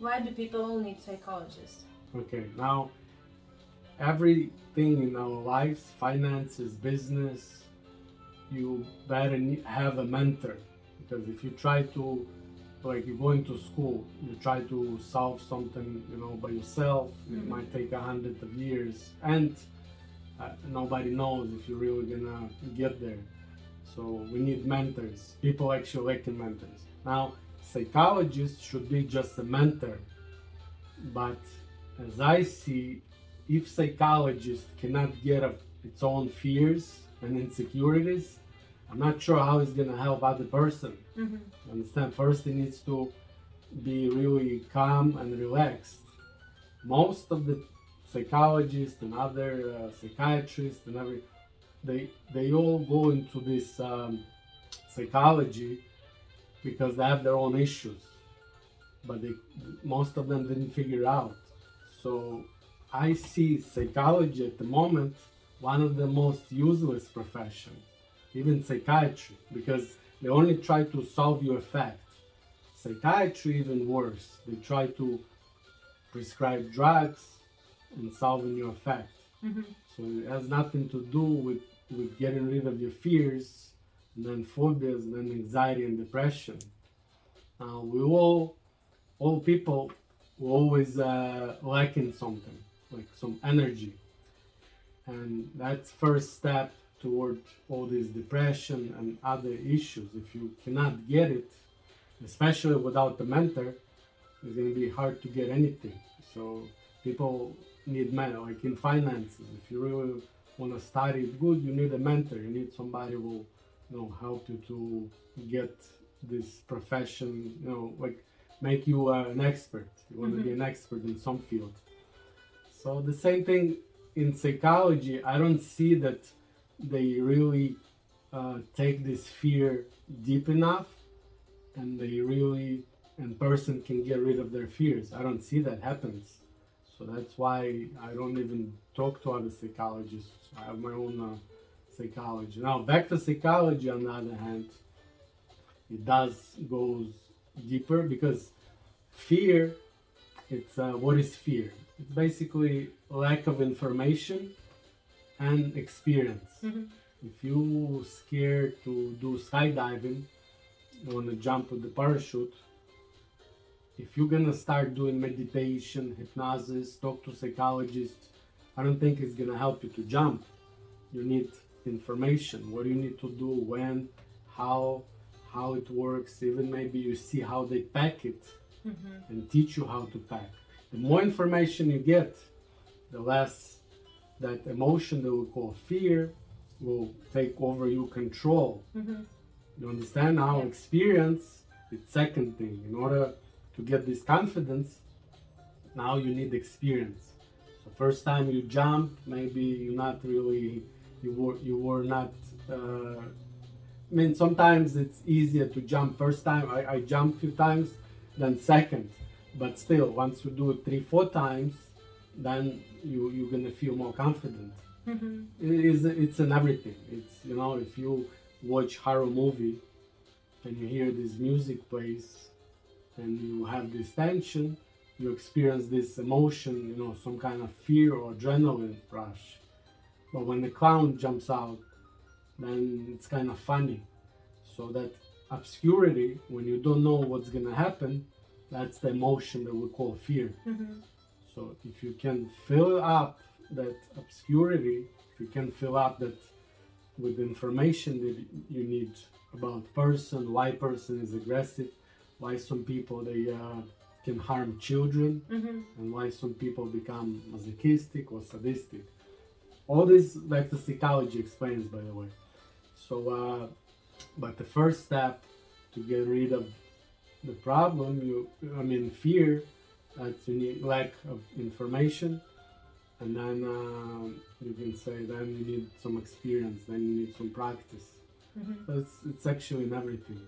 Why do people need psychologists? Okay, now everything in our lives, finances, business, you better have a mentor, because if you try to, like, you're going to school, you try to solve something, by yourself, it might take 100 of years, and nobody knows if you're really gonna get there. So we need mentors. People actually like mentors. Now, psychologists should be just a mentor, but as I see, if psychologist cannot get of its own fears and insecurities, I'm not sure how it's gonna help other person. Understand? First, it needs to be really calm and relaxed. Most of the psychologists and other psychiatrists and they all go into this psychology because they have their own issues, but most of them didn't figure it out. So I see psychology at the moment one of the most useless profession, even psychiatry, because they only try to solve your effect. Psychiatry even worse. They try to prescribe drugs and solving your effect. So it has nothing to do with getting rid of your fears, and then phobias, and then anxiety and depression. We all people will always lacking something, like some energy, and that's first step toward all this depression and other issues. If you cannot get it, especially without the mentor, it's going to be hard to get anything. So people need mentor, like in finances. If you really want to study it good, you need a mentor. You need somebody who will help you to get this profession, like make you an expert. You want to be an expert in some field. So the same thing in psychology. I don't see that they really take this fear deep enough, and person can get rid of their fears. I don't see that happens. So that's why I don't even talk to other psychologists. I have my own psychology. Now, back to psychology, on the other hand, it goes deeper, because fear, it's what is fear? It's basically lack of information and experience. If you're scared to do skydiving, you want to jump with the parachute, if you're gonna start doing meditation, hypnosis, talk to psychologists, I don't think it's gonna help you to jump. You need information. What do you need to do, when, how it works. Even maybe you see how they pack it and teach you how to pack. The more information you get, the less that emotion that we call fear will take over your control. You understand? Now, experience, it's second thing. In order to get this confidence, now you need experience. So first time you jump, maybe you're not really, you were not, sometimes it's easier to jump first time. I jumped a few times, then second. But still, once you do it 3-4 times, then you're gonna feel more confident. It's in everything. It's, if you watch horror movie and you hear this music plays, and you have this tension, you experience this emotion, some kind of fear or adrenaline rush. But when the clown jumps out, then it's kind of funny. So that obscurity, when you don't know what's gonna happen, that's the emotion that we call fear. So if you can fill up that obscurity, if you can fill up that with information that you need about person, why person is aggressive, why some people they can harm children, and why some people become masochistic or sadistic. All this, like the psychology explains, by the way. So, but the first step to get rid of the problem, fear, that's you need lack of information, and then you can say then you need some experience, then you need some practice. But it's actually in everything.